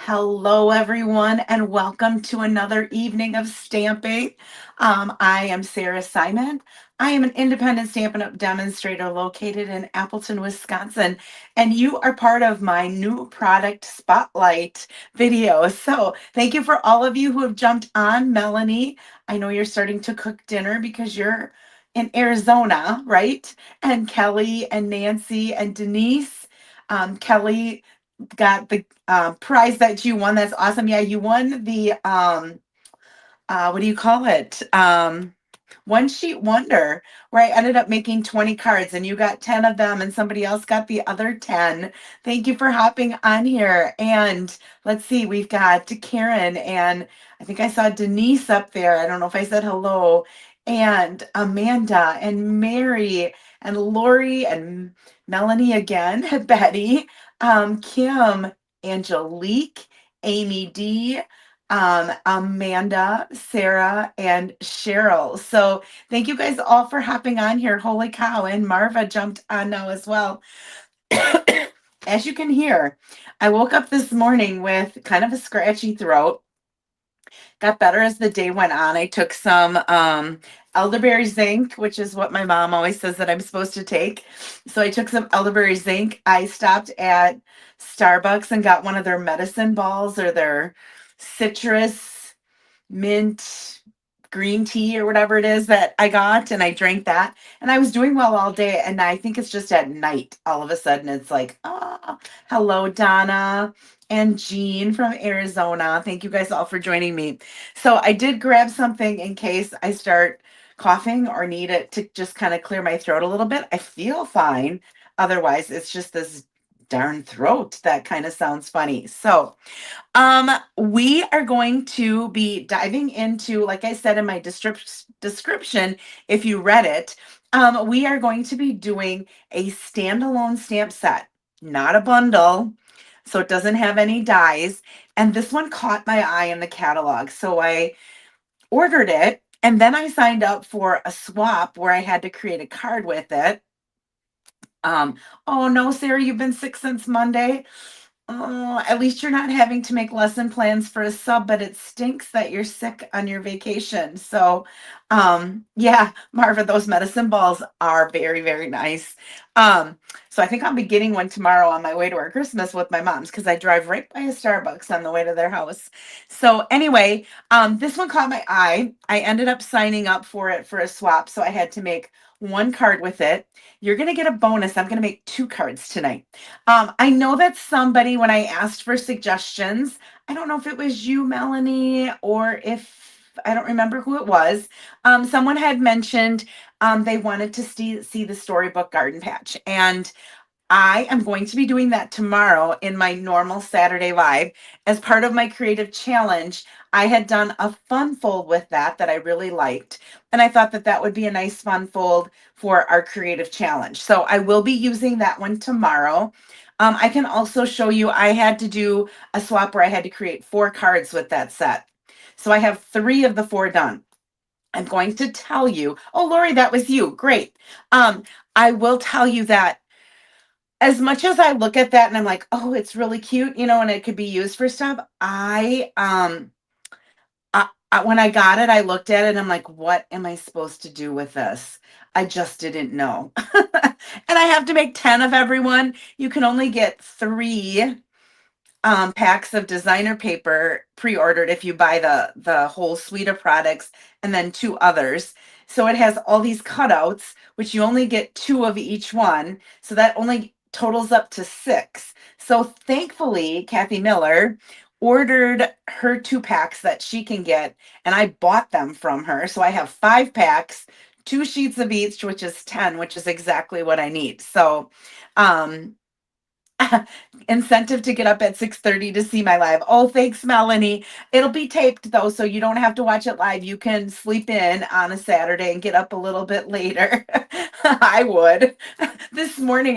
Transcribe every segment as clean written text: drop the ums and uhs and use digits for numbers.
Hello, everyone, and welcome to another evening of stamping. I am Sarah Simon. I am an independent Stampin' Up! Demonstrator located in Appleton, Wisconsin, and you are part of my new product spotlight video. So, thank you for all of you who have jumped on. Melanie, I know you're starting to cook dinner because you're in Arizona, right? And Kelly and Nancy and Denise. Kelly got the prize that you won. That's awesome. Yeah, you won the what do you call it? One sheet wonder, where I ended up making 20 cards and you got 10 of them and somebody else got the other 10. Thank you for hopping on here. And let's see, we've got Karen and I think I saw Denise up there. I don't know if I said hello. And Amanda and Mary and Lori and Melanie again, Betty, Kim, Angelique, Amy D, Amanda, Sarah, and Cheryl. So thank you guys all for hopping on here. Holy cow. And Marva jumped on now as well. As you can hear, I woke up this morning with kind of a scratchy throat. Got better as the day went on. I took some elderberry zinc, which is what my mom always says that I'm supposed to take. So I took some elderberry zinc. I stopped at Starbucks and got one of their medicine balls or their citrus mint green tea or whatever it is that I got, and I drank that. And I was doing well all day. And I think it's just at night, all of a sudden, it's like, oh, hello, Donna and Jean from Arizona. Thank you guys all for joining me. So I did grab something in case I start coughing or need it to just kind of clear my throat a little bit. I feel fine. Otherwise, it's just this darn throat that kind of sounds funny. So, we are going to be diving into, like I said in my description, if you read it, we are going to be doing a standalone stamp set, not a bundle. So it doesn't have any dies. And this one caught my eye in the catalog. So I ordered it and then I signed up for a swap where I had to create a card with it. Oh no, Sarah, you've been sick since Monday. Oh, at least you're not having to make lesson plans for a sub, but it stinks that you're sick on your vacation. So, yeah, Marva, those medicine balls are very, very nice. Um, so I think I'll be getting one tomorrow on my way to our Christmas with my mom's because I drive right by a Starbucks on the way to their house. So anyway, this one caught my eye. I ended up signing up for it for a swap, so I had to make one card with it. You're gonna get a bonus. I'm gonna make two cards tonight. I know that somebody, when I asked for suggestions, I don't know if it was you, Melanie, or if I don't remember who it was. Someone had mentioned they wanted to see the storybook garden patch. And I am going to be doing that tomorrow in my normal Saturday live as part of my creative challenge. I had done a fun fold with that I really liked, and I thought that that would be a nice fun fold for our creative challenge. So I will be using that one tomorrow. I can also show you, I had to do a swap where I had to create 4 cards with that set. So I have 3 of the 4 done. I'm going to tell you, oh, Lori, that was you. Great. I will tell you that as much as I look at that and I'm like, oh, it's really cute, and it could be used for stuff. When I got it, I looked at it and I'm like, what am I supposed to do with this? I just didn't know. And I have to make 10 of everyone. You can only get 3 packs of designer paper pre-ordered if you buy the whole suite of products and then 2 others. So it has all these cutouts, which you only get 2 of each one. So that only totals up to 6. So thankfully, Kathy Miller ordered her 2 packs that she can get, and I bought them from her. So I have 5 packs, 2 sheets of each, which is 10, which is exactly what I need. So, um, incentive to get up at 6:30 to see my live. Oh, thanks, Melanie. It'll be taped though, so you don't have to watch it live. You can sleep in on a Saturday and get up a little bit later. I would. This morning,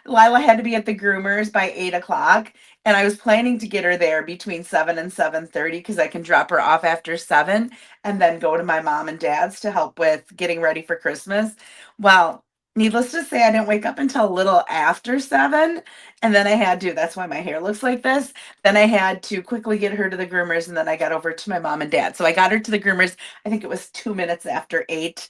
Lila had to be at the groomers by 8 o'clock, and I was planning to get her there between 7 and 7:30 because I can drop her off after 7 and then go to my mom and dad's to help with getting ready for Christmas. Well, Needless to say, I didn't wake up until a little after 7, and then I had to, that's why my hair looks like this. Then I had to quickly get her to the groomers, and then I got over to my mom and dad. So I got her to the groomers, I think it was 2 minutes after 8.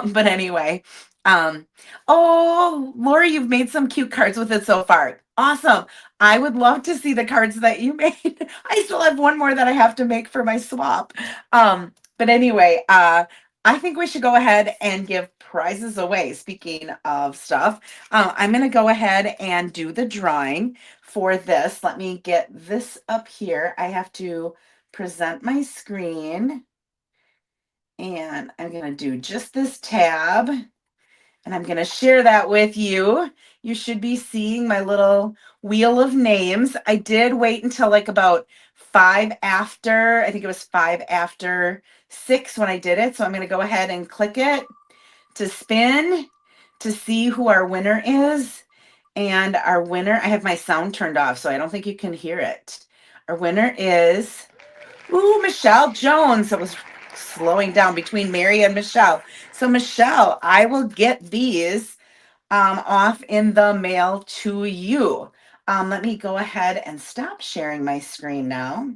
But anyway, um, oh, Lori, you've made some cute cards with it so far. Awesome. I would love to see the cards that you made. I still have one more that I have to make for my swap. But anyway, I think we should go ahead and give prizes away. Speaking of stuff, I'm going to go ahead and do the drawing for this. Let me get this up here. I have to present my screen, and I'm going to do just this tab, and I'm going to share that with you. You should be seeing my little wheel of names. I did wait until like about 5 after, I think it was 5 after 6 when I did it. So I'm going to go ahead and click it to spin to see who our winner is. And our winner, I have my sound turned off, so I don't think you can hear it. Our winner is, ooh, Michelle Jones. It was slowing down between Mary and Michelle. So Michelle, I will get these off in the mail to you. Let me go ahead and stop sharing my screen now.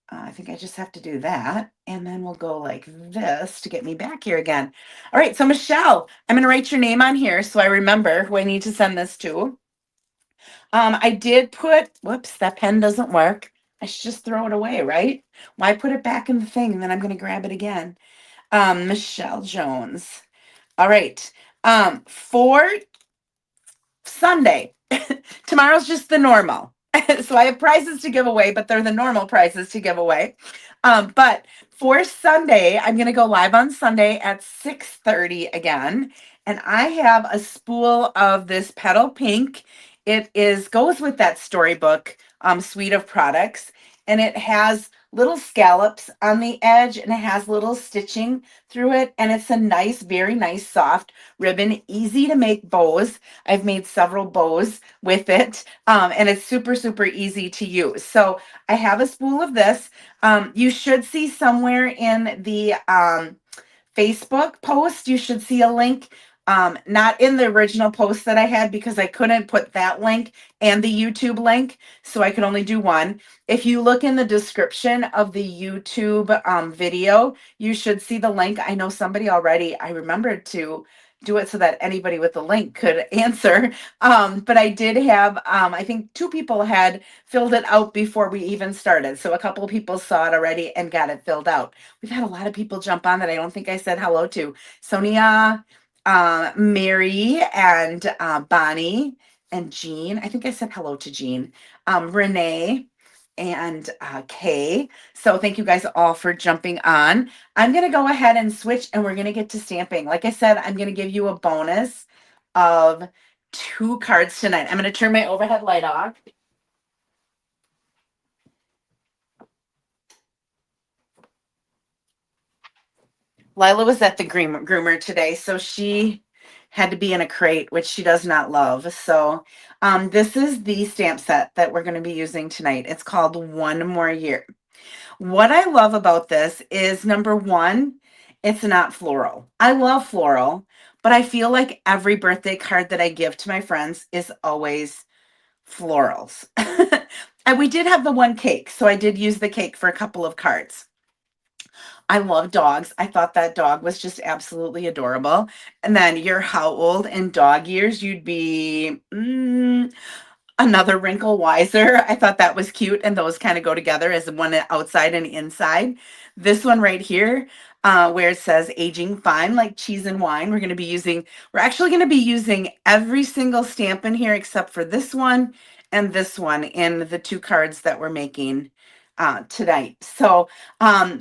I think I just have to do that. And then we'll go like this to get me back here again. All right. So, Michelle, I'm going to write your name on here so I remember who I need to send this to. I did put, whoops, that pen doesn't work. I should just throw it away, right? Why put it back in the thing and then I'm going to grab it again? Michelle Jones. All right. For Sunday. Tomorrow's just the normal. So I have prizes to give away, but they're the normal prizes to give away. But for Sunday, I'm going to go live on Sunday at 6:30 again. And I have a spool of this Petal Pink. It is goes with that storybook suite of products. And it has little scallops on the edge and it has little stitching through it. And it's a nice, very nice, soft ribbon, easy to make bows. I've made several bows with it, and it's super, super easy to use. So I have a spool of this. You should see somewhere in the Facebook post, you should see a link. Not in the original post that I had because I couldn't put that link and the YouTube link, so I could only do one. If you look in the description of the YouTube video, you should see the link. I know somebody already, I remembered to do it so that anybody with the link could answer. But I did have, I think 2 people had filled it out before we even started. So a couple of people saw it already and got it filled out. We've had a lot of people jump on that I don't think I said hello to. Sonia, Mary, and Bonnie, and Jean. I think I said hello to Jean. Renee, and Kay. So thank you guys all for jumping on. I'm going to go ahead and switch and we're going to get to stamping. Like I said, I'm going to give you a bonus of 2 cards tonight. I'm going to turn my overhead light off. Lila was at the groomer today, so she had to be in a crate, which she does not love. So this is the stamp set that we're going to be using tonight. It's called One More Year. What I love about this is, number one, it's not floral. I love floral, but I feel like every birthday card that I give to my friends is always florals. And we did have the one cake, so I did use the cake for a couple of cards. I love dogs. I thought that dog was just absolutely adorable. And then you're how old in dog years? You'd be another wrinkle wiser. I thought that was cute. And those kind of go together as one outside and inside. This one right here, where it says aging fine, like cheese and wine, we're actually going to be using every single stamp in here except for this one and this one in the 2 cards that we're making tonight. So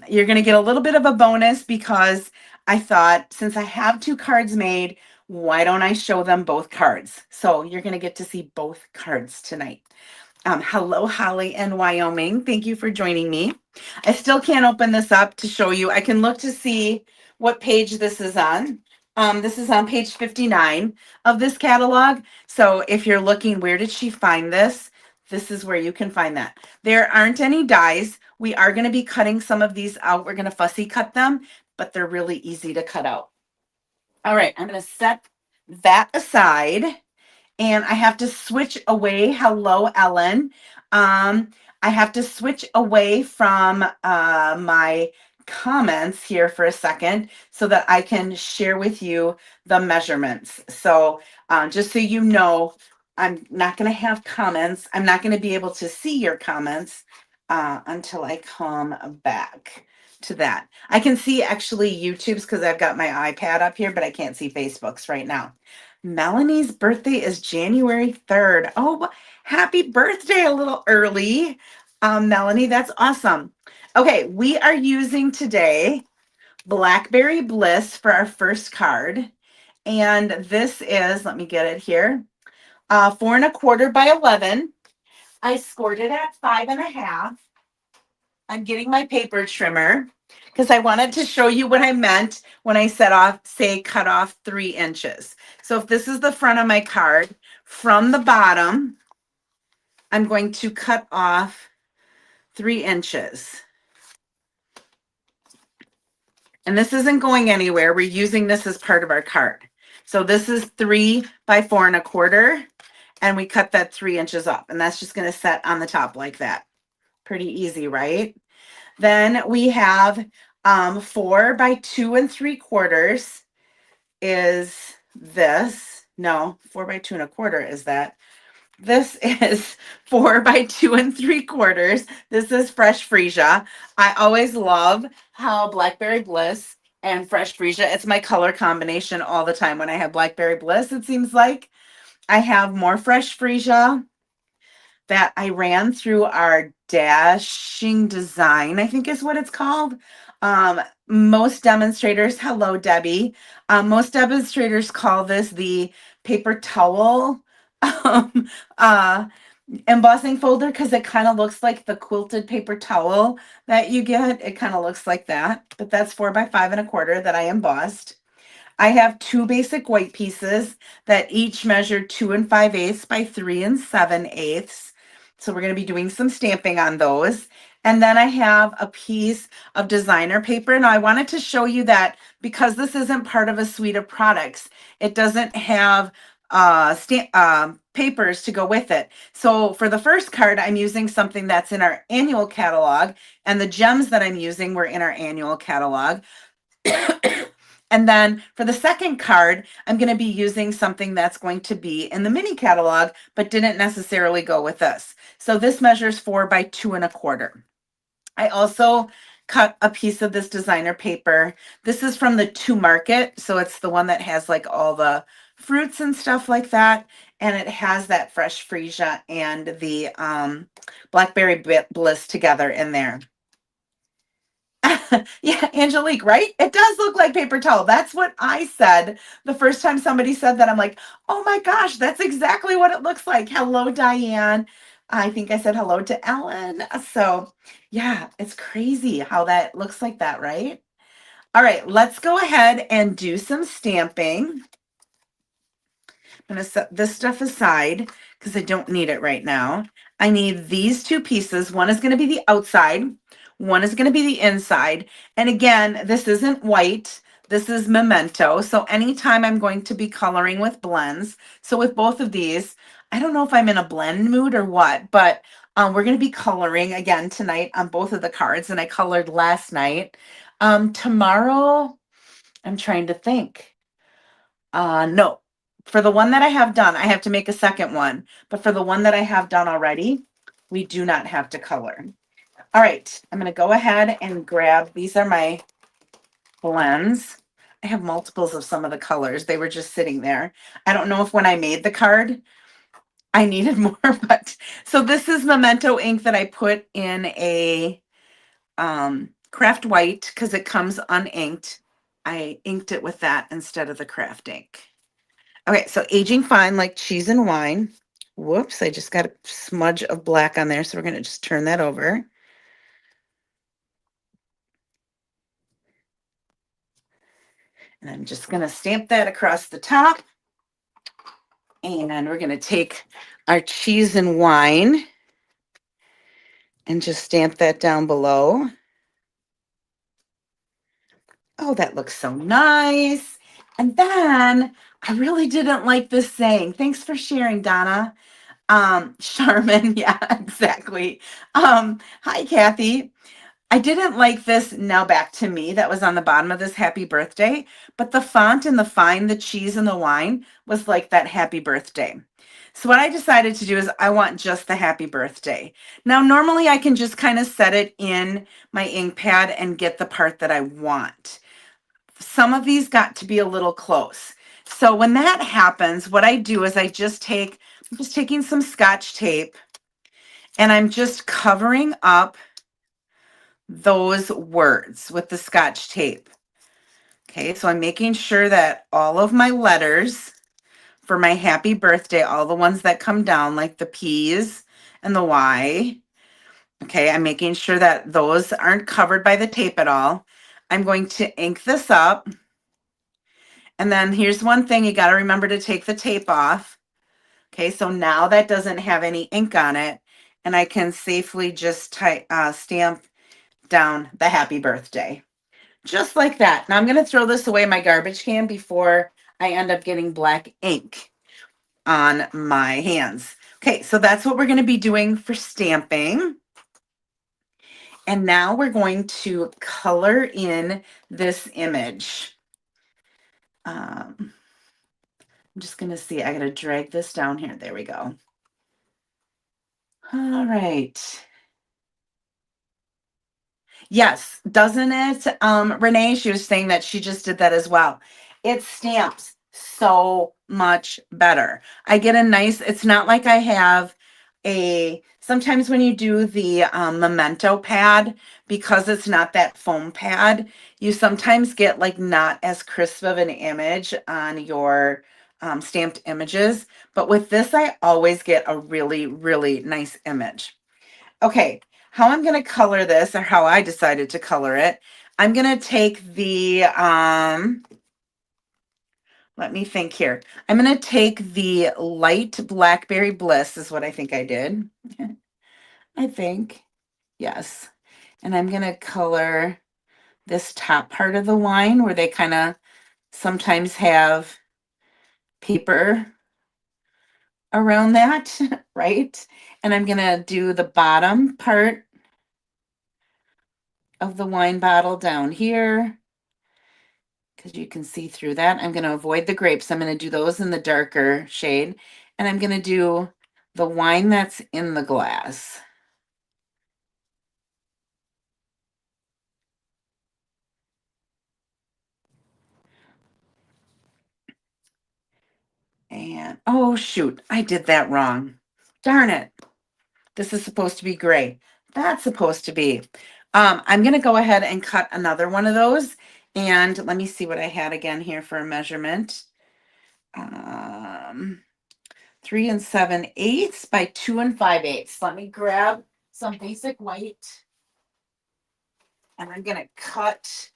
you're going to get a little bit of a bonus because I thought since I have 2 cards made, why don't I show them both cards? So you're going to get to see both cards tonight. Hello, Holly in Wyoming. Thank you for joining me. I still can't open this up to show you. I can look to see what page this is on. This is on page 59 of this catalog. So if you're looking, where did she find this? This is where you can find that. There aren't any dies. We are going to be cutting some of these out. We're going to fussy cut them, but they're really easy to cut out. All right, I'm going to set that aside, and I have to switch away. Hello, Ellen. I have to switch away from my comments here for a second so that I can share with you the measurements. So just so you know, I'm not going to have comments. I'm not going to be able to see your comments until I come back to that. I can see actually YouTube's because I've got my iPad up here, but I can't see Facebook's right now. Melanie's birthday is January 3rd. Oh, happy birthday a little early. Melanie, that's awesome. Okay, we are using today Blackberry Bliss for our first card. And this is, let me get it here, 4 1/4 by 11. I scored it at 5 1/2. I'm getting my paper trimmer because I wanted to show you what I meant when I said say cut off 3 inches. So if this is the front of my card, from the bottom, I'm going to cut off 3 inches. And this isn't going anywhere. We're using this as part of our card. So this is 3 by 4 1/4, and we cut that 3 inches up, and that's just going to set on the top like that. Pretty easy, right? Then we have 4 by 2 3/4 is this. No, 4 by 2 1/4 is that. This is 4 by 2 3/4. This is fresh freesia. I always love how Blackberry Bliss and fresh freesia, it's my color combination all the time. When I have Blackberry Bliss, it seems like I have more fresh freesia that I ran through our dashing design, I think is what it's called. Most demonstrators, hello, Debbie. Most demonstrators call this the paper towel um, uh, embossing folder because it kind of looks like the quilted paper towel that you get. It kind of looks like that, but that's 4 by 5 1/4 that I embossed. I have 2 basic white pieces that each measure 2 5/8 by 3 7/8. So we're going to be doing some stamping on those. And then I have a piece of designer paper. Now I wanted to show you that because this isn't part of a suite of products, it doesn't have papers to go with it. So for the first card, I'm using something that's in our annual catalog, and the gems that I'm using were in our annual catalog. And then for the second card, I'm going to be using something that's going to be in the mini catalog, but didn't necessarily go with this. So this measures 4 by 2 1/4. I also cut a piece of this designer paper. This is from the To Market. So it's the one that has like all the fruits and stuff like that. And it has that fresh freesia and the Blackberry Bliss together in there. Yeah, Angelique, right? It does look like paper towel. That's what I said the first time somebody said that. I'm like, oh my gosh, that's exactly what it looks like. Hello, Diane. I think I said hello to Ellen. So, yeah, it's crazy how that looks like that, right? All right, let's go ahead and do some stamping. I'm going to set this stuff aside because I don't need it right now. I need these 2 pieces. One is going to be the outside. One is going to be the inside. And again, this isn't white. This is memento. So anytime I'm going to be coloring with blends. So with both of these, I don't know if I'm in a blend mood or what, but we're going to be coloring again tonight on both of the cards. And I colored last night. Tomorrow, I'm trying to think. No, for the one that I have done, I have to make a second one. But for the one that I have done already, we do not have to color. All right, I'm going to go ahead and grab, these are my blends. I have multiples of some of the colors. They were just sitting there. I don't know if when I made the card, I needed more, but so this is Memento ink that I put in a craft white because it comes uninked. I inked it with that instead of the craft ink. Okay, so aging fine like cheese and wine. Whoops, I just got a smudge of black on there, so we're going to just turn that over. And I'm just going to stamp that across the top. And we're going to take our cheese and wine and just stamp that down below. Oh, that looks so nice. And then I really didn't like this saying. Thanks for sharing, Donna. Charmin, yeah, exactly. Hi, Kathy. I didn't like this now back to me that was on the bottom of this happy birthday, but the font and the fine, the cheese and the wine was like that happy birthday. So what I decided to do is I want just the happy birthday. Now, normally I can just kind of set it in my ink pad and get the part that I want. Some of these got to be a little close. So when that happens, what I do is I'm just taking some Scotch tape and I'm just covering up those words with the Scotch tape. Okay, so I'm making sure that all of my letters for my happy birthday, all the ones that come down, like the P's and the Y, okay, I'm making sure that those aren't covered by the tape at all. I'm going to ink this up. And then here's one thing, you got to remember to take the tape off. Okay, so now that doesn't have any ink on it, and I can safely just stamp down the happy birthday. Just like that. Now I'm going to throw this away in my garbage can before I end up getting black ink on my hands. Okay, so that's what we're going to be doing for stamping. And now we're going to color in this image. I'm just going to see, I got to drag this down here. There we go. All right. Yes, doesn't it? Renee, she was saying that she just did that as well. It stamps so much better. I get a nice, it's not like I have sometimes when you do the memento pad, because it's not that foam pad, you sometimes get like not as crisp of an image on your stamped images. But with this, I always get a really, really nice image. Okay, how I'm going to color this, or how I decided to color it, I'm going to take the, let me think here. I'm going to take the light Blackberry Bliss is what I think I did. I think, yes. And I'm going to color this top part of the wine where they kind of sometimes have paper around that, right? And I'm going to do the bottom part of the wine bottle down here, because you can see through that. I'm going to avoid the grapes. I'm going to do those in the darker shade. And I'm going to do the wine that's in the glass. And, oh shoot, I did that wrong. Darn it. This is supposed to be gray. That's supposed to be. I'm going to go ahead and cut another one of those. And let me see what I had again here for a measurement. 3 7/8 by 2 5/8. Let me grab some basic white. And I'm going to cut.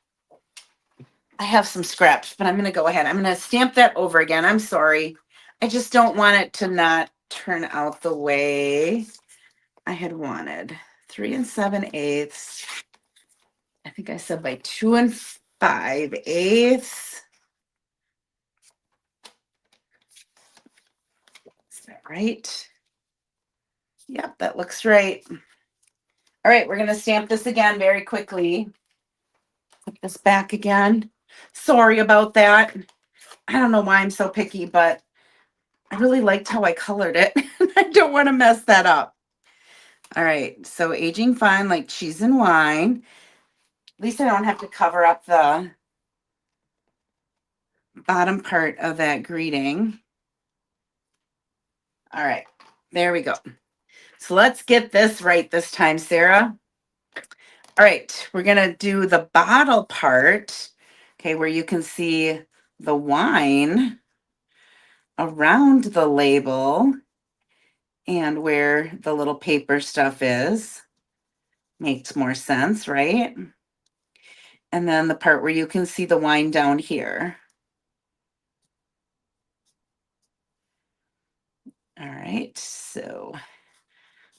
I have some scraps, but I'm going to go ahead. I'm going to stamp that over again. I'm sorry. I just don't want it to not turn out the way I had wanted. 3 7/8. I think I said by 2 5/8. Is that right? Yep, that looks right. All right, we're going to stamp this again very quickly. Put this back again. Sorry about that. I don't know why I'm so picky, but I really liked how I colored it. I don't want to mess that up. All right, so aging fine like cheese and wine. At least I don't have to cover up the bottom part of that greeting. All right, there we go. So let's get this right this time, Sarah. All right, we're going to do the bottle part, okay, where you can see the wine around the label and where the little paper stuff is. Makes more sense, right? And then the part where you can see the wine down here. All right, so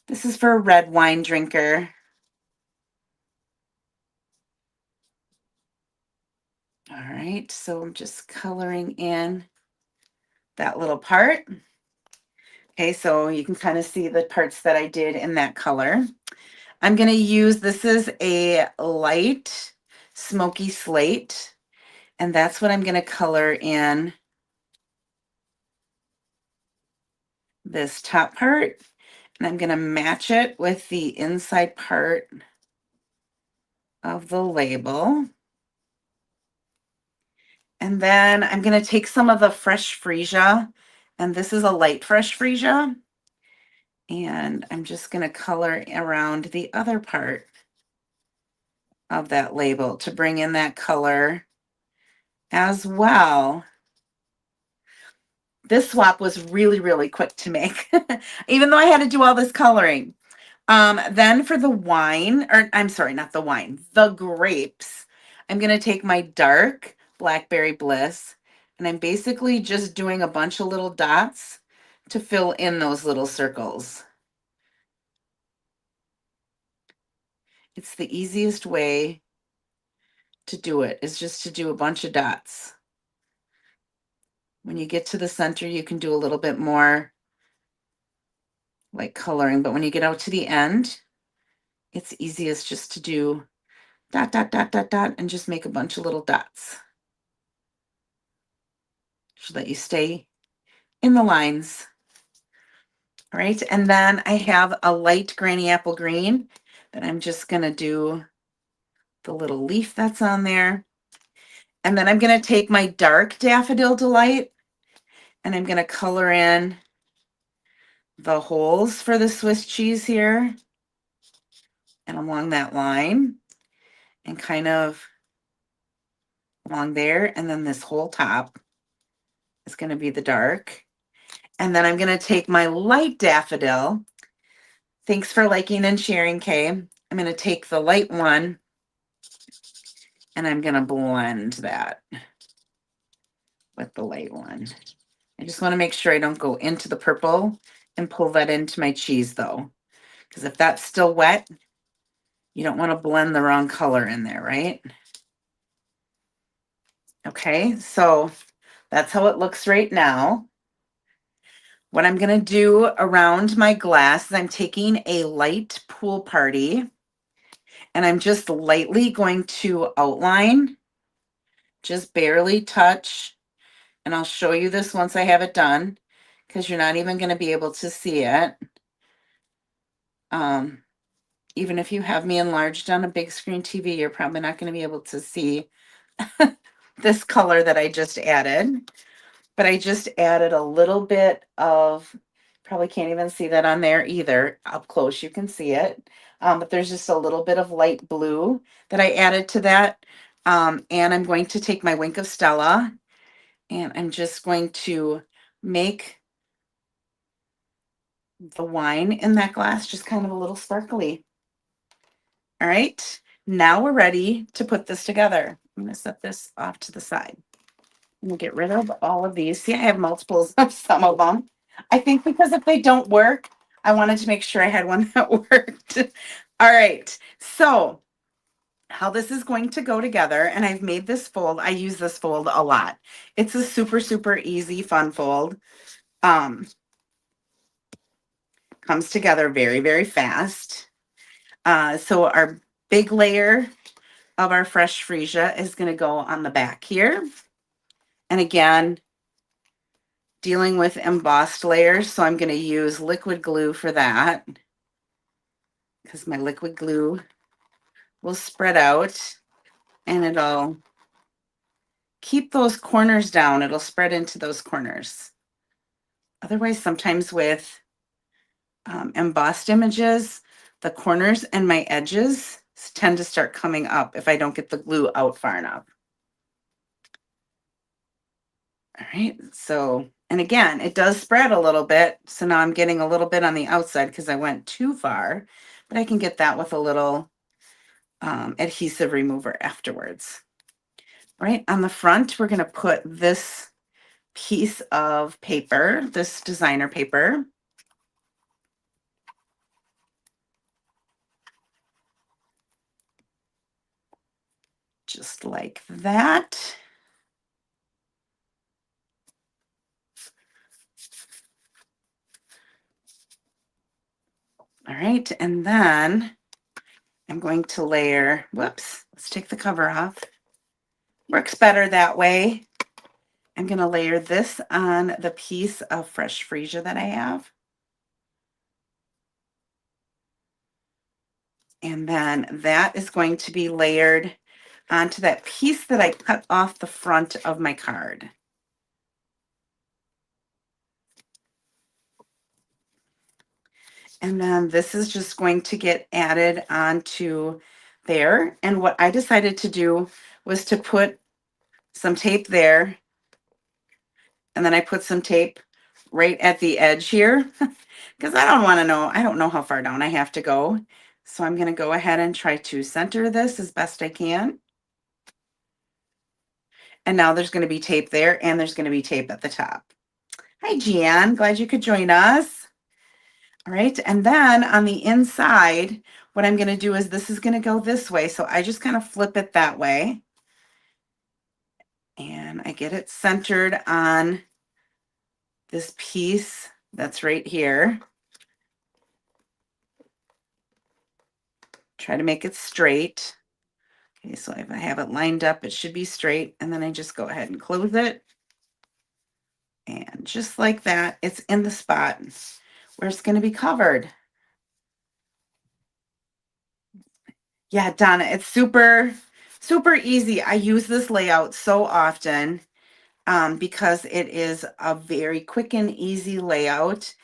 this is for a red wine drinker. All right, so I'm just coloring in that little part. Okay, so you can kind of see the parts that I did in that color. I'm going to use, this is a light smoky slate, and that's what I'm going to color in this top part. And I'm going to match it with the inside part of the label. And then I'm going to take some of the fresh freesia, and this is a light fresh freesia. And I'm just going to color around the other part of that label to bring in that color as well. This swap was really, really quick to make, even though I had to do all this coloring. Then for the wine, or I'm sorry, not the wine, the grapes, I'm going to take my dark Blackberry Bliss, and I'm basically just doing a bunch of little dots to fill in those little circles. It's the easiest way to do it, is just to do a bunch of dots. When you get to the center, you can do a little bit more like coloring, but when you get out to the end, it's easiest just to do dot, dot, dot, dot, dot, and just make a bunch of little dots so that you stay in the lines. All right, and then I have a light granny apple green that I'm just gonna do the little leaf that's on there. And then I'm gonna take my dark Daffodil Delight and I'm gonna color in the holes for the Swiss cheese here and along that line and kind of along there. And then this whole top is gonna be the dark. And then I'm gonna take my light daffodil. Thanks for liking and sharing, Kay. I'm gonna take the light one and I'm gonna blend that with the light one. I just wanna make sure I don't go into the purple and pull that into my cheese though. Because if that's still wet, you don't wanna blend the wrong color in there, right? Okay, so that's how it looks right now. What I'm gonna do around my glass is I'm taking a light pool party and I'm just lightly going to outline, just barely touch. And I'll show you this once I have it done because you're not even gonna be able to see it. Even if you have me enlarged on a big screen TV, you're probably not gonna be able to see this color that I just added. But I just added a little bit of, probably can't even see that on there either. Up close, you can see it. But there's just a little bit of light blue that I added to that. And I'm going to take my Wink of Stella and I'm just going to make the wine in that glass just kind of a little sparkly. All right, now we're ready to put this together. I'm going to set this off to the side. I'm gonna get rid of all of these. See, I have multiples of some of them. I think because if they don't work, I wanted to make sure I had one that worked. All right, so how this is going to go together, and I've made this fold. I use this fold a lot. It's a super, super easy, fun fold. Comes together very, very fast. So our big layer of our fresh freesia is gonna go on the back here. And again, dealing with embossed layers, so I'm going to use liquid glue for that because my liquid glue will spread out and it'll keep those corners down. It'll spread into those corners. Otherwise, sometimes with embossed images, the corners and my edges tend to start coming up if I don't get the glue out far enough. All right, so, and again, it does spread a little bit. So now I'm getting a little bit on the outside because I went too far, but I can get that with a little adhesive remover afterwards. All right, on the front, we're gonna put this piece of paper, this designer paper. Just like that. All right, and then I'm going to layer, whoops, let's take the cover off. Works better that way. I'm going to layer this on the piece of fresh freesia that I have. And then that is going to be layered onto that piece that I cut off the front of my card. And then this is just going to get added onto there. And what I decided to do was to put some tape there. And then I put some tape right at the edge here because I don't know how far down I have to go. So I'm going to go ahead and try to center this as best I can. And now there's going to be tape there and there's going to be tape at the top. Hi, Jan. Glad you could join us. All right. And then on the inside, what I'm going to do is this is going to go this way. So I just kind of flip it that way. And I get it centered on this piece that's right here. Try to make it straight. Okay, so if I have it lined up, it should be straight. And then I just go ahead and close it. And just like that, it's in the spot where it's going to be covered. Yeah, Donna, it's super, super easy. I use this layout so often because it is a very quick and easy layout.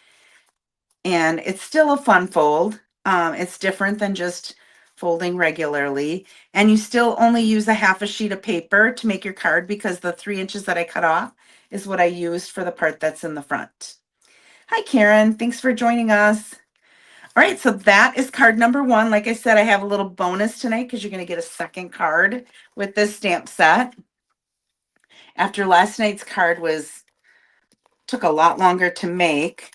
And it's still a fun fold. It's different than just folding regularly. And you still only use a half a sheet of paper to make your card because the 3 inches that I cut off is what I used for the part that's in the front. Hi, Karen. Thanks for joining us. All right, so that is card number 1. Like I said, I have a little bonus tonight because you're going to get a second card with this stamp set. After last night's card took a lot longer to make,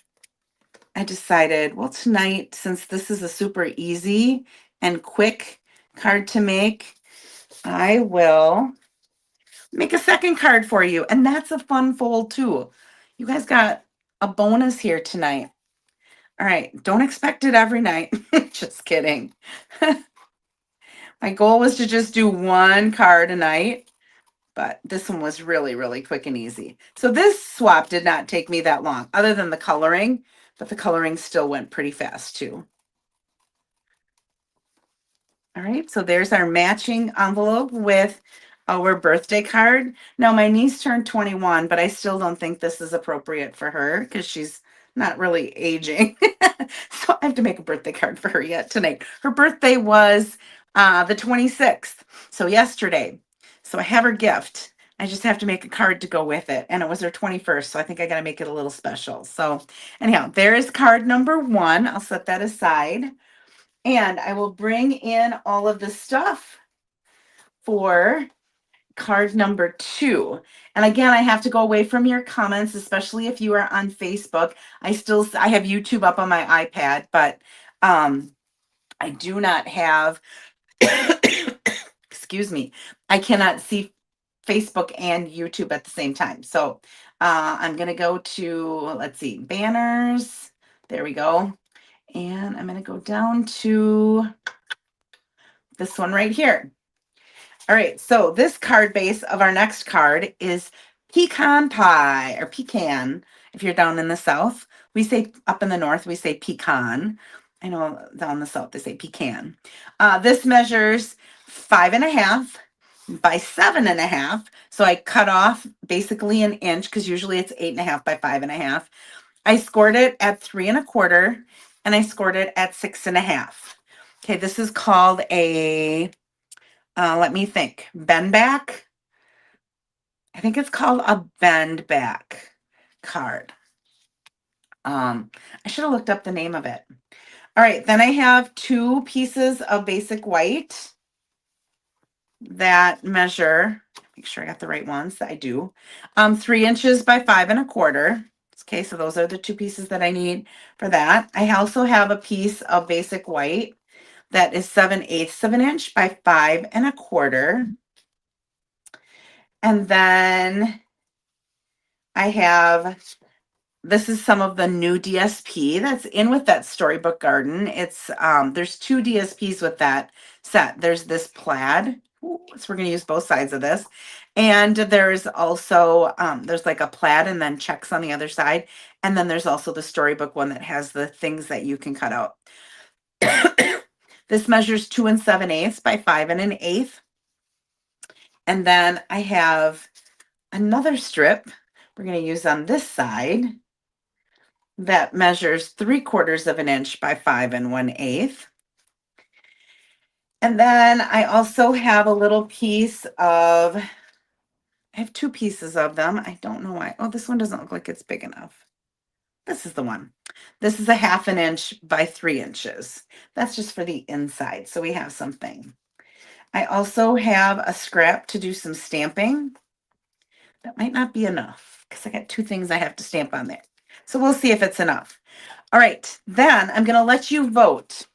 I decided, well, tonight, since this is a super easy and quick card to make, I will make a second card for you. And that's a fun fold too. You guys got a bonus here tonight. All right, don't expect it every night. Just kidding. My goal was to just do 1 card a night, but this one was really, really quick and easy. So this swap did not take me that long, other than the coloring, but the coloring still went pretty fast too. All right, so there's our matching envelope with our birthday card. Now, my niece turned 21, but I still don't think this is appropriate for her because she's not really aging. So I have to make a birthday card for her yet tonight. Her birthday was the 26th, so yesterday. So I have her gift. I just have to make a card to go with it. And it was her 21st, so I think I got to make it a little special. So anyhow, there is card number 1. I'll set that aside. And I will bring in all of the stuff for card number 2. And again, I have to go away from your comments, especially if you are on Facebook. I have YouTube up on my iPad, but I do not have, excuse me, I cannot see Facebook and YouTube at the same time. So I'm going to go to, let's see, banners. There we go. And I'm going to go down to this one right here. All right, so this card base of our next card is pecan pie, or pecan. If you're down in the south, we say, up in the north, we say pecan. I know down in the south they say pecan. This measures 5.5 by 7.5. So I cut off basically an inch because usually it's 8.5 by 5.5. I scored it at 3.25 and I scored it at 6.5. Okay, this is called a let me think. Bend back. I think it's called a bend back card. I should have looked up the name of it. All right, then I have 2 pieces of basic white that measure, make sure I got the right ones. I do. 3 inches by 5.25. Okay, so those are the 2 pieces that I need for that. I also have a piece of basic white that is 7/8 of an inch by 5.25. And then I have this is some of the new DSP that's in with that Storybook Garden. It's there's two DSPs with that set. There's this plaid. Ooh, so we're going to use both sides of this. And there's also there's like a plaid and then checks on the other side. And then there's also the Storybook one that has the things that you can cut out. This measures 2 7/8 by 5 1/8. And then I have another strip we're going to use on this side that measures 3/4 of an inch by 5 1/8. And then I also have a little piece of, I have two pieces of them. I don't know why. Oh, this one doesn't look like it's big enough. This is the one. This is a 1/2 inch by 3 inches. That's just for the inside. So we have something. I also have a scrap to do some stamping. That might not be enough because I got two things I have to stamp on there. So we'll see if it's enough. All right, then I'm going to let you vote.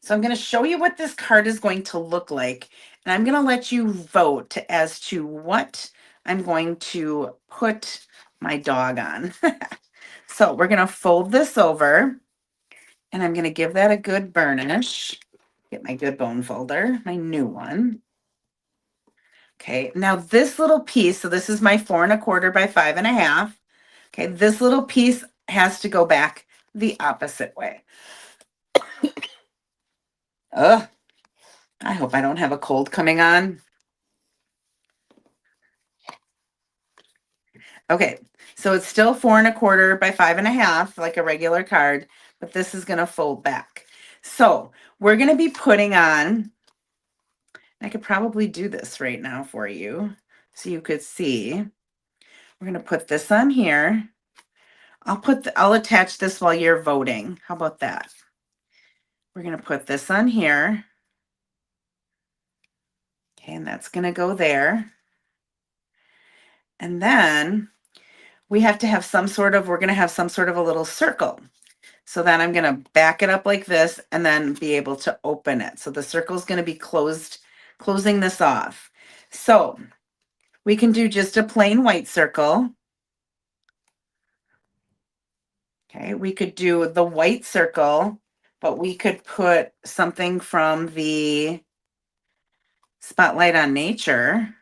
So I'm going to show you what this card is going to look like. And I'm going to let you vote as to what I'm going to put my dog on. So we're going to fold this over and I'm going to give that a good burnish. Get my good bone folder, my new one. Okay, now this little piece, so this is my 4 1/4 by 5 1/2. Okay, this little piece has to go back the opposite way. Ugh, I hope I don't have a cold coming on. Okay, so it's still 4 1/4 by 5 1/2, like a regular card, but this is going to fold back. So we're going to be putting on, I could probably do this right now for you so you could see. We're going to put this on here. I'll attach this while you're voting. How about that? We're going to put this on here. Okay, and that's going to go there. And then we have to have some sort of, we're going to have some sort of a little circle. So then I'm going to back it up like this and then be able to open it. So the circle is going to be closing this off. So we can do just a plain white circle. Okay, we could do the white circle, but we could put something from the Spotlight on Nature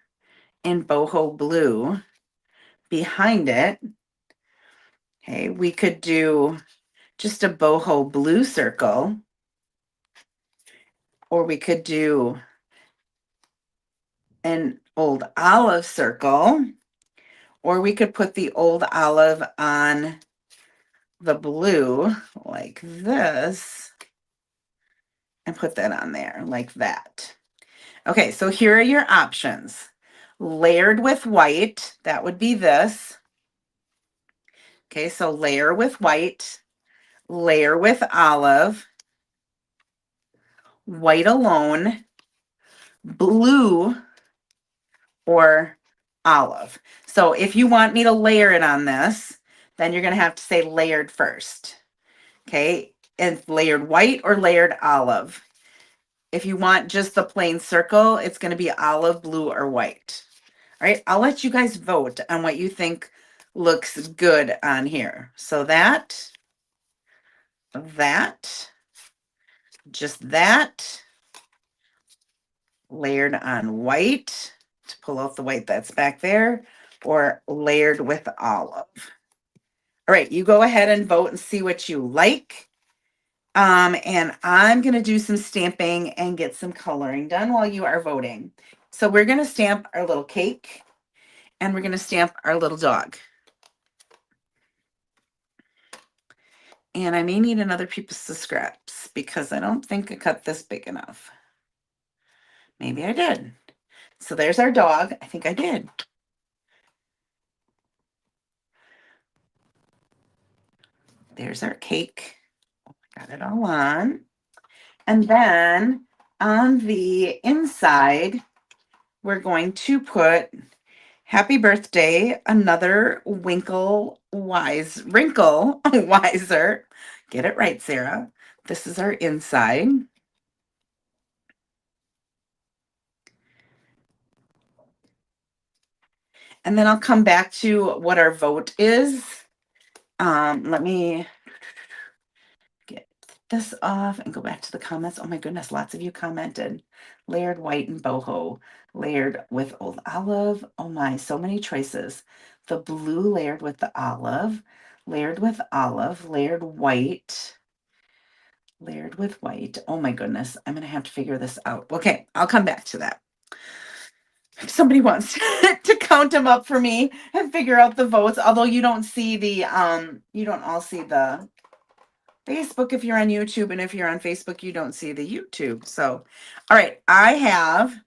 in boho blue behind it. Okay, we could do just a boho blue circle, or we could do an old olive circle, or we could put the old olive on the blue like this and put that on there like that. Okay, so here are your options. Layered with white, that would be this. Okay, so layer with white, layer with olive, white alone, blue, or olive. So if you want me to layer it on this, then you're going to have to say layered first. Okay, and layered white or layered olive. If you want just the plain circle, it's going to be olive, blue, or white. All right, I'll let you guys vote on what you think looks good on here. So that, just that, layered on white to pull out the white that's back there, or layered with olive. All right, you go ahead and vote and see what you like. And I'm going to do some stamping and get some coloring done while you are voting. So we're going to stamp our little cake and we're going to stamp our little dog. And I may need another piece of scraps because I don't think I cut this big enough. Maybe I did. So there's our dog. I think I did. There's our cake. Got it all on. And then on the inside, we're going to put happy birthday, another wrinkle wiser. Get it right, Sarah. This is our inside. And then I'll come back to what our vote is Let me get this off and go back to the comments. Oh my goodness, lots of you commented. Layered white and boho, layered with old olive. Oh my, so many choices. The blue layered with the olive, layered with olive, layered with white. Oh my goodness, I'm gonna have to figure this out. Okay, I'll come back to that. If somebody wants to count them up for me and figure out the votes, although you don't see the you don't all see the Facebook if you're on YouTube, and if you're on Facebook, you don't see the YouTube. So, all right, I have,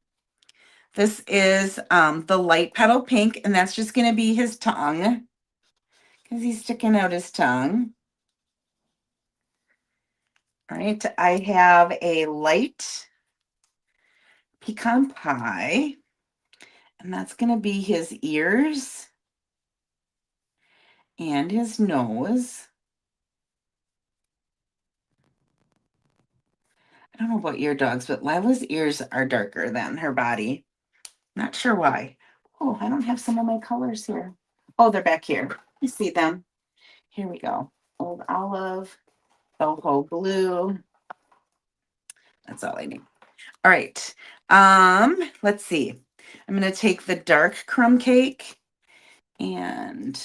this is the light petal pink, and that's just going to be his tongue because he's sticking out his tongue. All right, I have a light pecan pie, and that's going to be his ears and his nose. I don't know about your dogs, but Lila's ears are darker than her body. Not sure why. Oh, I don't have some of my colors here. Oh, they're back here. You see them. Here we go. Old olive, boho blue. That's all I need. All right. Let's see. I'm going to take the dark crumb cake and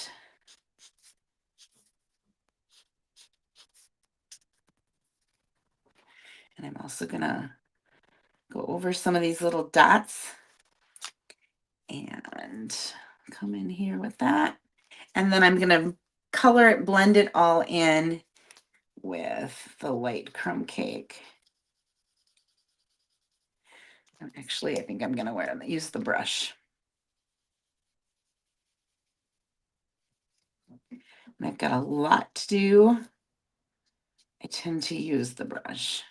I'm also going to go over some of these little dots and come in here with that. And then I'm going to color it, blend it all in with the light crumb cake. Actually, I think I'm going to use the brush. And I've got a lot to do. I tend to use the brush.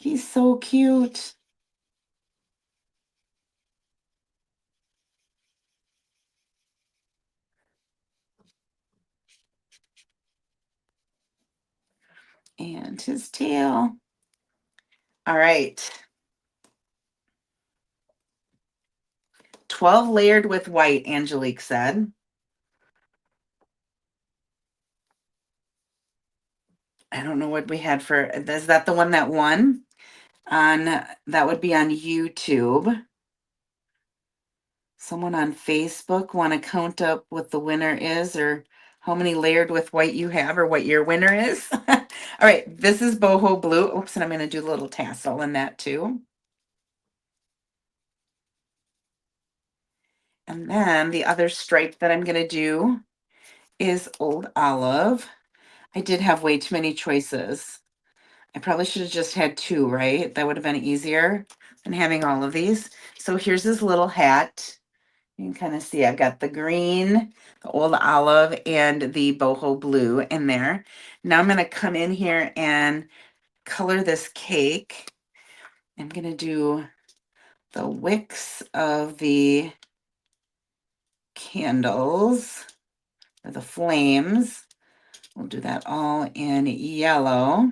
He's so cute. And his tail. All right. 12 layered with white, Angelique said. I don't know what we had for, is that the one that won? That would be on YouTube. Someone on Facebook want to count up what the winner is, or how many layered with white you have, or what your winner is? All right, this is boho blue. Oops, and I'm going to do a little tassel in that too. And then the other stripe that I'm going to do is old olive. I did have way too many choices. I probably should have just had two, right? That would have been easier than having all of these. So here's this little hat. You can kind of see I've got the green, the old olive, and the boho blue in there. Now I'm going to come in here and color this cake. I'm going to do the wicks of the candles, or the flames. We'll do that all in yellow.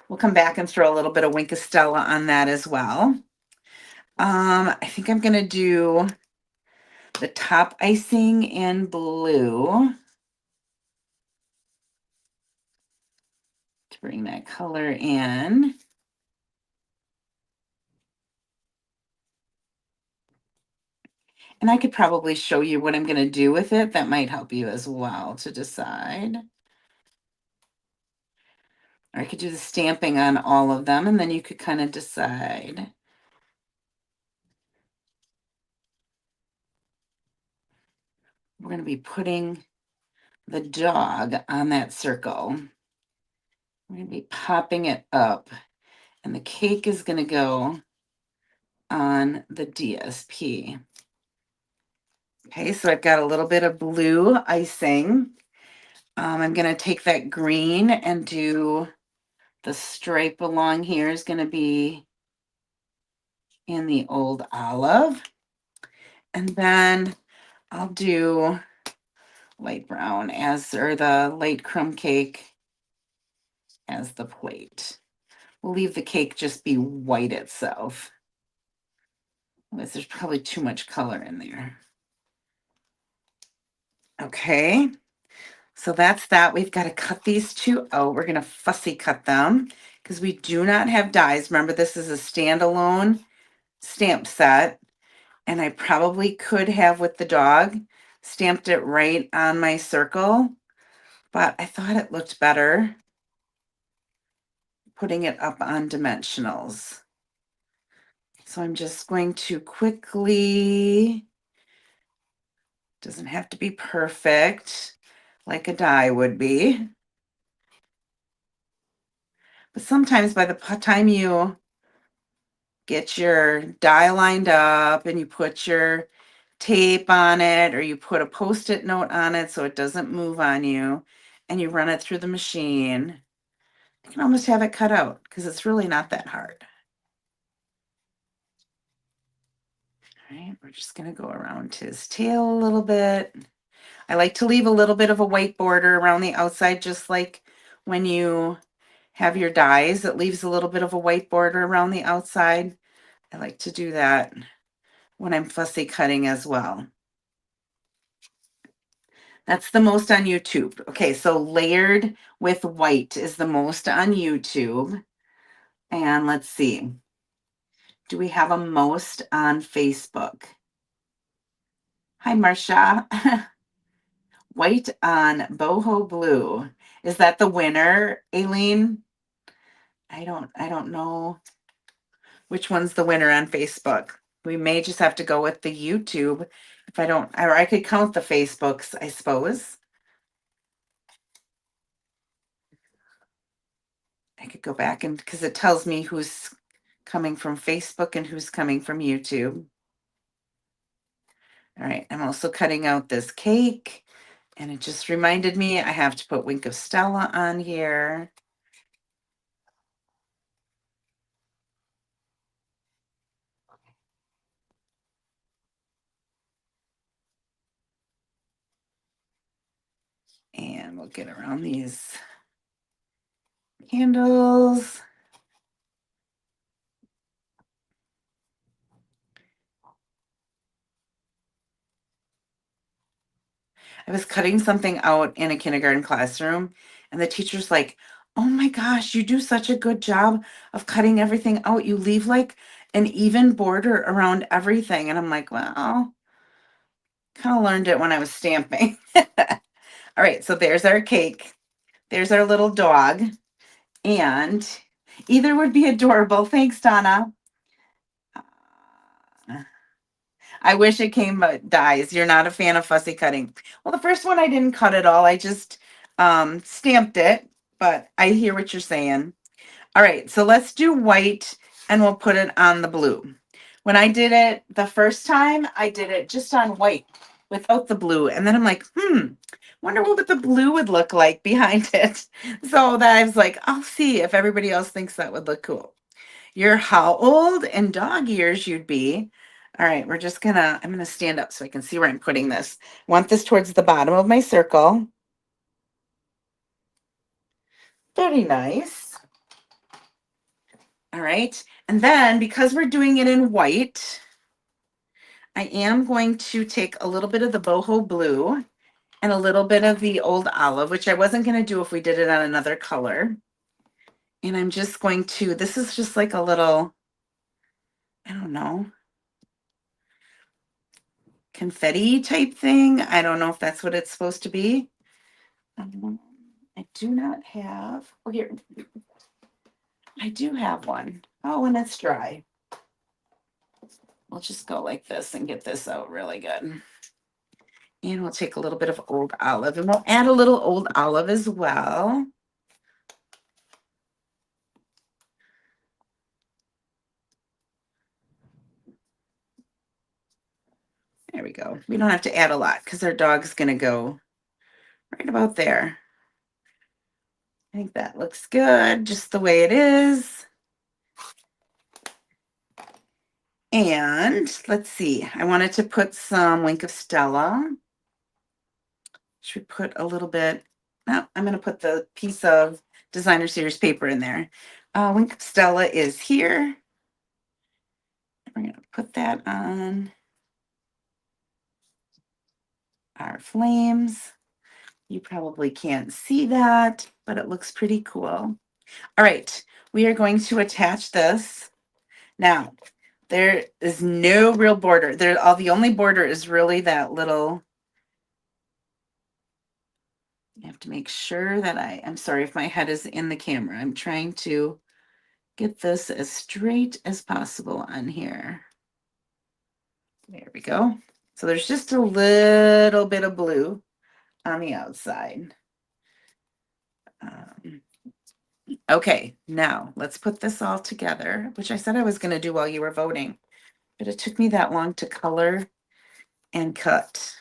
We'll come back and throw a little bit of Wink of Stella on that as well. I think I'm going to do the top icing in blue to bring that color in. And I could probably show you what I'm going to do with it. That might help you as well to decide. Or I could do the stamping on all of them, and then you could kind of decide. We're going to be putting the dog on that circle. We're going to be popping it up, and the cake is going to go on the DSP. Okay, so I've got a little bit of blue icing. I'm going to take that green and do the stripe along here is going to be in the old olive. And then I'll do light brown or the light crumb cake as the plate. We'll leave the cake just be white itself. There's probably too much color in there. Okay, so that's that. We've got to cut these two out. We're going to fussy cut them because we do not have dies. Remember, this is a standalone stamp set, and I probably could have, with the dog, stamped it right on my circle, but I thought it looked better putting it up on dimensionals. So I'm just going to quickly, doesn't have to be perfect like a die would be, but sometimes by the time you get your die lined up and you put your tape on it, or you put a Post-it note on it so it doesn't move on you, and you run it through the machine, you can almost have it cut out because it's really not that hard. All right, we're just going to go around his tail a little bit. I like to leave a little bit of a white border around the outside, just like when you have your dies, it leaves a little bit of a white border around the outside. I like to do that when I'm fussy cutting as well. That's the most on YouTube. Okay, so layered with white is the most on YouTube. And let's see. Do we have a most on Facebook? Hi, Marcia. White on boho blue. Is that the winner, Aileen? I don't know which one's the winner on Facebook. We may just have to go with the YouTube if I don't, or I could count the Facebooks, I suppose. I could go back and, because it tells me who's coming from Facebook and who's coming from YouTube. All right, I'm also cutting out this cake, and it just reminded me I have to put Wink of Stella on here. And we'll get around these candles. I was cutting something out in a kindergarten classroom, and the teacher's like, "Oh my gosh, you do such a good job of cutting everything out. You leave like an even border around everything." And I'm like, well, kind of learned it when I was stamping. All right, so there's our cake. There's our little dog. And either would be adorable. Thanks, Donna. I wish it came dies. You're not a fan of fussy cutting. Well, the first one I didn't cut at all. I just stamped it, but I hear what you're saying. All right, so let's do white and we'll put it on the blue. When I did it the first time, I did it just on white without the blue. And then I'm like, wonder what the blue would look like behind it. So that I was like, I'll see if everybody else thinks that would look cool. You're how old in dog years you'd be? All right, I'm gonna stand up so I can see where I'm putting this. I want this towards the bottom of my circle. Very nice. All right, and then because we're doing it in white, I am going to take a little bit of the boho blue and a little bit of the old olive, which I wasn't gonna do if we did it on another color. And I'm just going to, this is just like a little, I don't know, confetti type thing. I don't know if that's what it's supposed to be. I do not have, oh, here, I do have one. Oh, and it's dry. We'll just go like this and get this out really good. And we'll take a little bit of old olive and we'll add a little old olive as well. There we go. We don't have to add a lot because our dog's going to go right about there. I think that looks good, just the way it is. And let's see, I wanted to put some Wink of Stella. Should we put a little bit? No, I'm going to put the piece of designer series paper in there. Wink of Stella is here. we're going to put that on our flames. You probably can't see that, but it looks pretty cool. All right, we are going to attach this. Now, there is no real border. The only border is really that little. I have to make sure that I'm sorry if my head is in the camera. I'm trying to get this as straight as possible on here. There we go. So there's just a little bit of blue on the outside. Okay, now let's put this all together, which I said I was going to do while you were voting, but it took me that long to color and cut.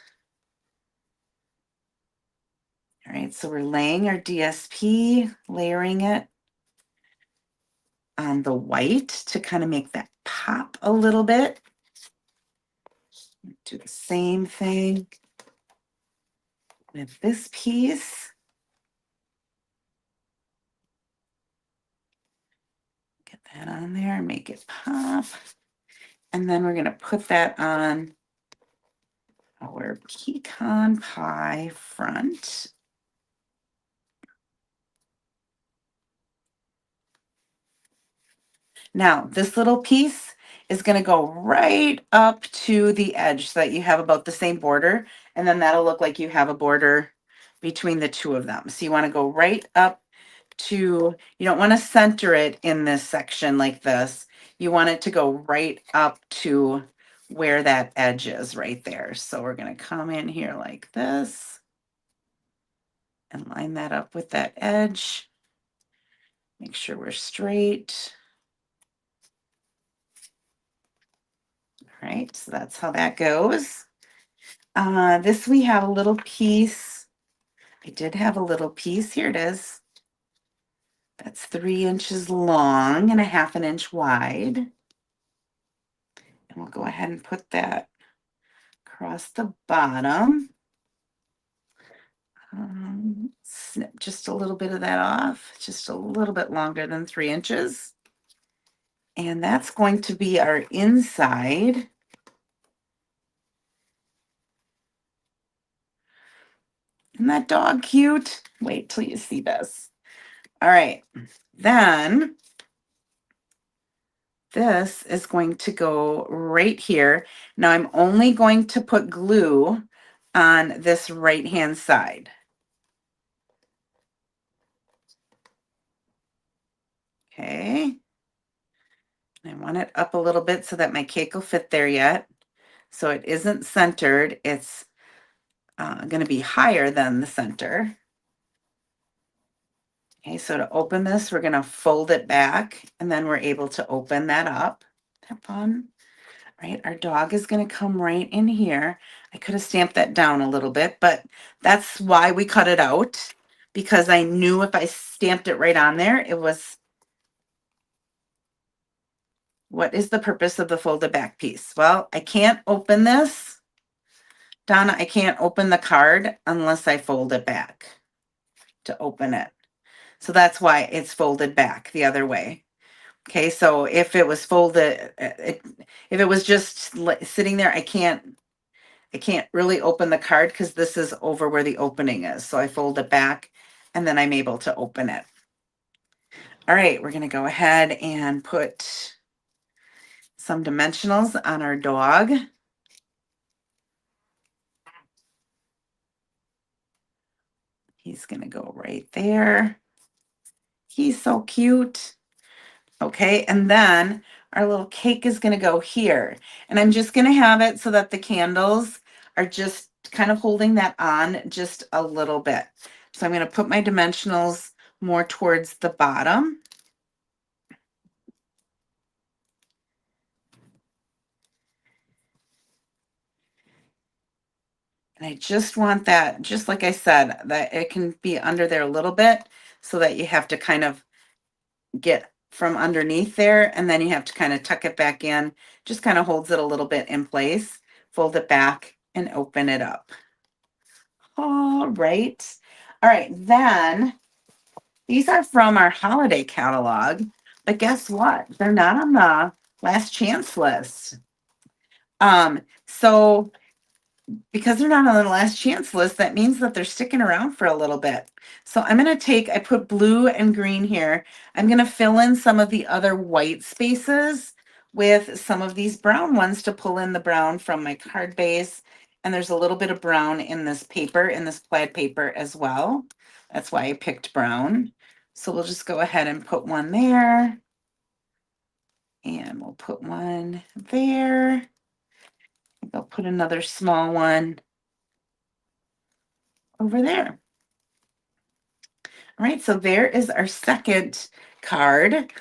All right, so we're laying our DSP, layering it on the white to kind of make that pop a little bit. Do the same thing with this piece. Get that on there, make it pop. And then we're going to put that on our pecan pie front. Now, this little piece is going to go right up to the edge so that you have about the same border. And then that'll look like you have a border between the two of them. So you want to go right up to, you don't want to center it in this section like this. You want it to go right up to where that edge is right there. So we're going to come in here like this and line that up with that edge. Make sure we're straight. All right, so that's how that goes. This we have a little piece. I did have a little piece. Here it is. That's 3 inches long and a 1/2 inch wide. And we'll go ahead and put that across the bottom. Snip just a little bit of that off, just a little bit longer than 3 inches. And that's going to be our inside. Isn't that dog cute? Wait till you see this. All right, then this is going to go right here. Now I'm only going to put glue on this right-hand side. Okay. I want it up a little bit so that my cake will fit there yet. So it isn't centered. It's going to be higher than the center. Okay, so to open this, we're going to fold it back, and then we're able to open that up. Isn't that fun? Right, our dog is going to come right in here. I could have stamped that down a little bit, but that's why we cut it out, because I knew if I stamped it right on there, it was. What is the purpose of the folded back piece? Well, I can't open this. Donna, I can't open the card unless I fold it back to open it. So that's why it's folded back the other way. Okay, so if it was folded, if it was just sitting there, I can't really open the card because this is over where the opening is. So I fold it back and then I'm able to open it. All right, we're going to go ahead and put some dimensionals on our dog. He's going to go right there. He's so cute. Okay, and then our little cake is going to go here. And I'm just going to have it so that the candles are just kind of holding that on just a little bit. So I'm going to put my dimensionals more towards the bottom. And I just want that, just like I said, that it can be under there a little bit so that you have to kind of get from underneath there, and then you have to kind of tuck it back in. Just kind of holds it a little bit in place. Fold it back and open it up. All right. All right, then these are from our holiday catalog, but guess what? They're not on last chance list. So because they're not on the last chance list, that means that they're sticking around for a little bit. So I'm going to I put blue and green here. I'm going to fill in some of the other white spaces with some of these brown ones to pull in the brown from my card base. And there's a little bit of brown in this paper, in this plaid paper as well. That's why I picked brown. So we'll just go ahead and put one there. And we'll put one there. I'll put another small one over there. All right, so there is our second card.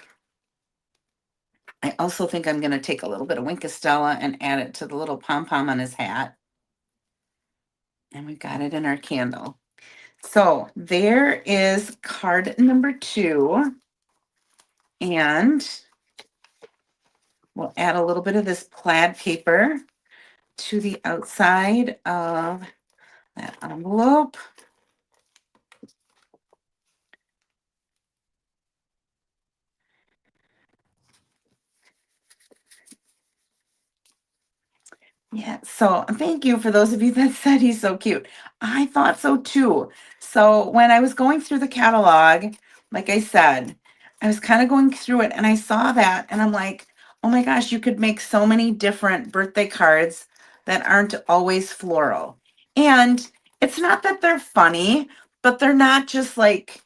I also think I'm going to take a little bit of Winkestella and add it to the little pom-pom on his hat. And we've got it in our candle. So there is card number 2. And we'll add a little bit of this plaid paper to the outside of that envelope. Yeah, so thank you for those of you that said he's so cute. I thought so too. So when I was going through the catalog, like I said, I was kind of going through it and I saw that and I'm like, oh my gosh, you could make so many different birthday cards that aren't always floral. And it's not that they're funny, but they're not just like,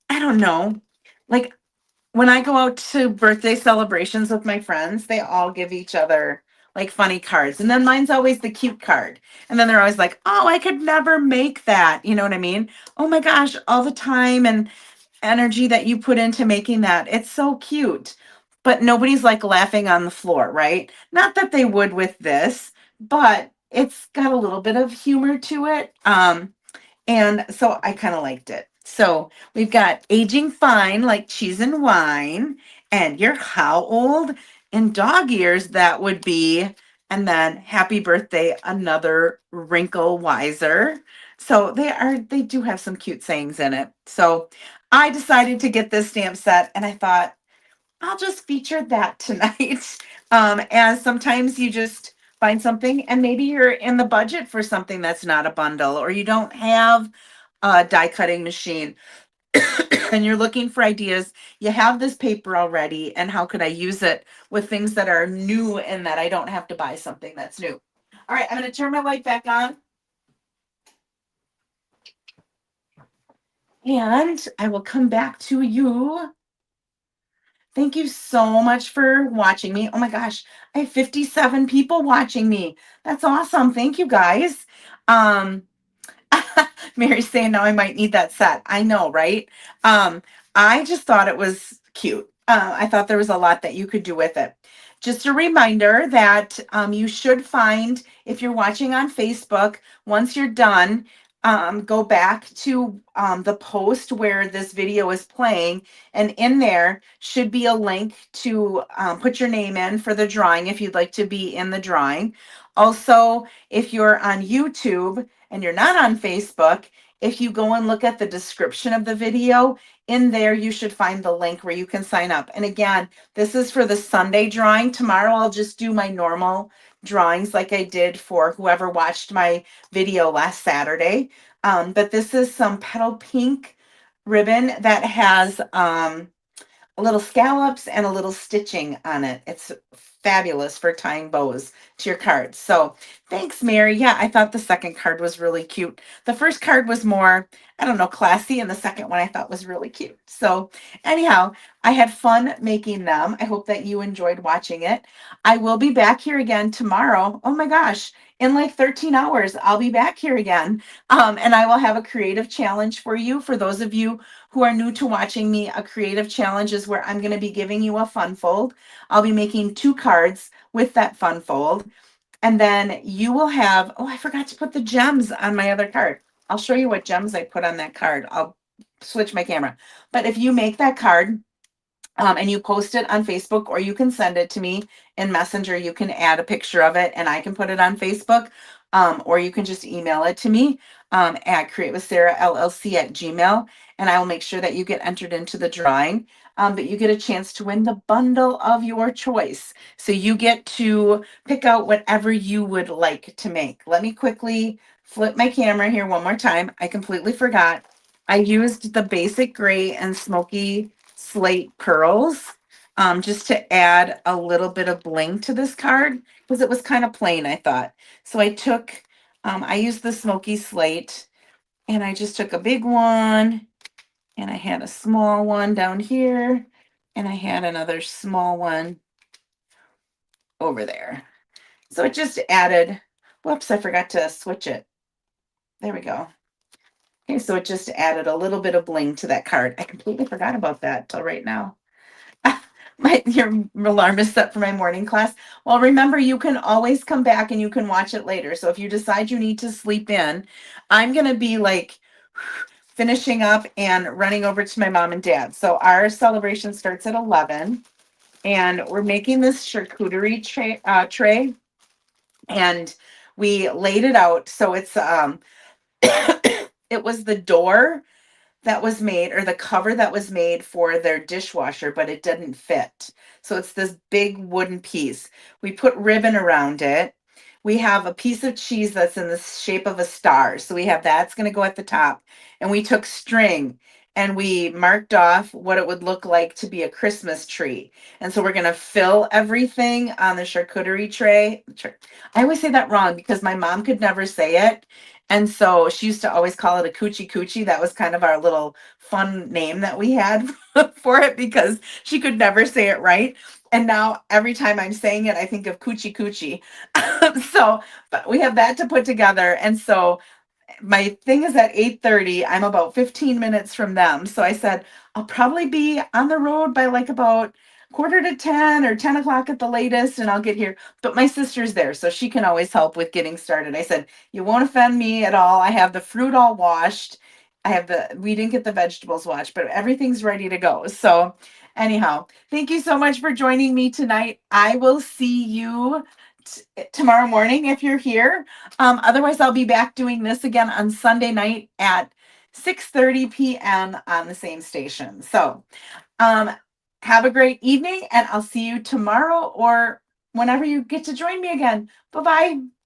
I don't know, like when I go out to birthday celebrations with my friends, they all give each other like funny cards. And then mine's always the cute card. And then they're always like, oh, I could never make that. You know what I mean? Oh my gosh, all the time and energy that you put into making that. It's so cute. But nobody's like laughing on the floor, right? Not that they would with this, but it's got a little bit of humor to it. And so I kind of liked it. So we've got aging fine, like cheese and wine. And you're how old? In dog years, that would be. And then happy birthday, another wrinkle wiser. So they do have some cute sayings in it. So I decided to get this stamp set and I thought, I'll just feature that tonight. As sometimes you just find something and maybe you're in the budget for something that's not a bundle or you don't have a die cutting machine and you're looking for ideas. You have this paper already and how could I use it with things that are new and that I don't have to buy something that's new. All right, I'm going to turn my light back on. And I will come back to you. Thank you so much for watching me. Oh my gosh, I have 57 people watching me. That's awesome. Thank you guys. Um, Mary's saying now I might need that set. I know, right? I just thought it was cute. I thought there was a lot that you could do with it. Just a reminder that you should find, if you're watching on Facebook, once you're done, go back to the post where this video is playing, and in there should be a link to put your name in for the drawing if you'd like to be in the drawing. Also, if you're on YouTube and you're not on Facebook, if you go and look at the description of the video, in there you should find the link where you can sign up. And again, this is for the Sunday drawing. Tomorrow I'll just do my normal drawings like I did for whoever watched my video last Saturday. But this is some Petal Pink ribbon that has a little scallops and a little stitching on it. It's fabulous for tying bows to your cards. So thanks, Mary. Yeah, I thought the second card was really cute. The first card was more, I don't know, classy, and the second one I thought was really cute. So anyhow, I had fun making them. I hope that you enjoyed watching it. I will be back here again tomorrow. Oh my gosh, in like 13 hours, I'll be back here again. And I will have a creative challenge for you. For those of you who are new to watching me, a creative challenge is where I'm going to be giving you a fun fold. I'll be making 2 cards with that fun fold. And then you will have, oh, I forgot to put the gems on my other card. I'll show you what gems I put on that card. I'll switch my camera. But if you make that card, and you post it on Facebook, or you can send it to me in Messenger, you can add a picture of it and I can put it on Facebook, or you can just email it to me. at createwithsarah.llc@gmail, and I will make sure that you get entered into the drawing. But you get a chance to win the bundle of your choice. So you get to pick out whatever you would like to make. Let me quickly flip my camera here one more time. I completely forgot. I used the basic gray and smoky slate pearls just to add a little bit of bling to this card because it was kind of plain, I thought. So I used the smoky slate and I just took a big one and I had a small one down here and I had another small one over there. So it just added, whoops, I forgot to switch it. There we go. Okay, so it just added a little bit of bling to that card. I completely forgot about that till right now. Your alarm is set for my morning class. Well, remember, you can always come back and you can watch it later. So if you decide you need to sleep in, I'm going to be like finishing up and running over to my mom and dad. So our celebration starts at 11 and we're making this charcuterie tray and we laid it out. So it's, it was the door that was made or the cover that was made for their dishwasher, but it didn't fit. So it's this big wooden piece. We put ribbon around it. We have a piece of cheese that's in the shape of a star. So we have that's going to go at the top. And we took string and we marked off what it would look like to be a Christmas tree. And so we're going to fill everything on the charcuterie tray. I always say that wrong because my mom could never say it. And so she used to always call it a coochie coochie. That was kind of our little fun name that we had for it because she could never say it right. And now every time I'm saying it, I think of coochie coochie. So, but we have that to put together. And so my thing is at 8:30. I'm about 15 minutes from them. So I said, I'll probably be on the road by like about quarter to 10 or 10 o'clock at the latest, and I'll get here. But my sister's there, so she can always help with getting started. I said, you won't offend me at all. I have the fruit all washed. We didn't get the vegetables washed, but everything's ready to go. So anyhow, thank you so much for joining me tonight. I will see you tomorrow morning if you're here. Otherwise, I'll be back doing this again on Sunday night at 6:30 p.m. on the same station. So um, have a great evening, and I'll see you tomorrow or whenever you get to join me again. Bye-bye.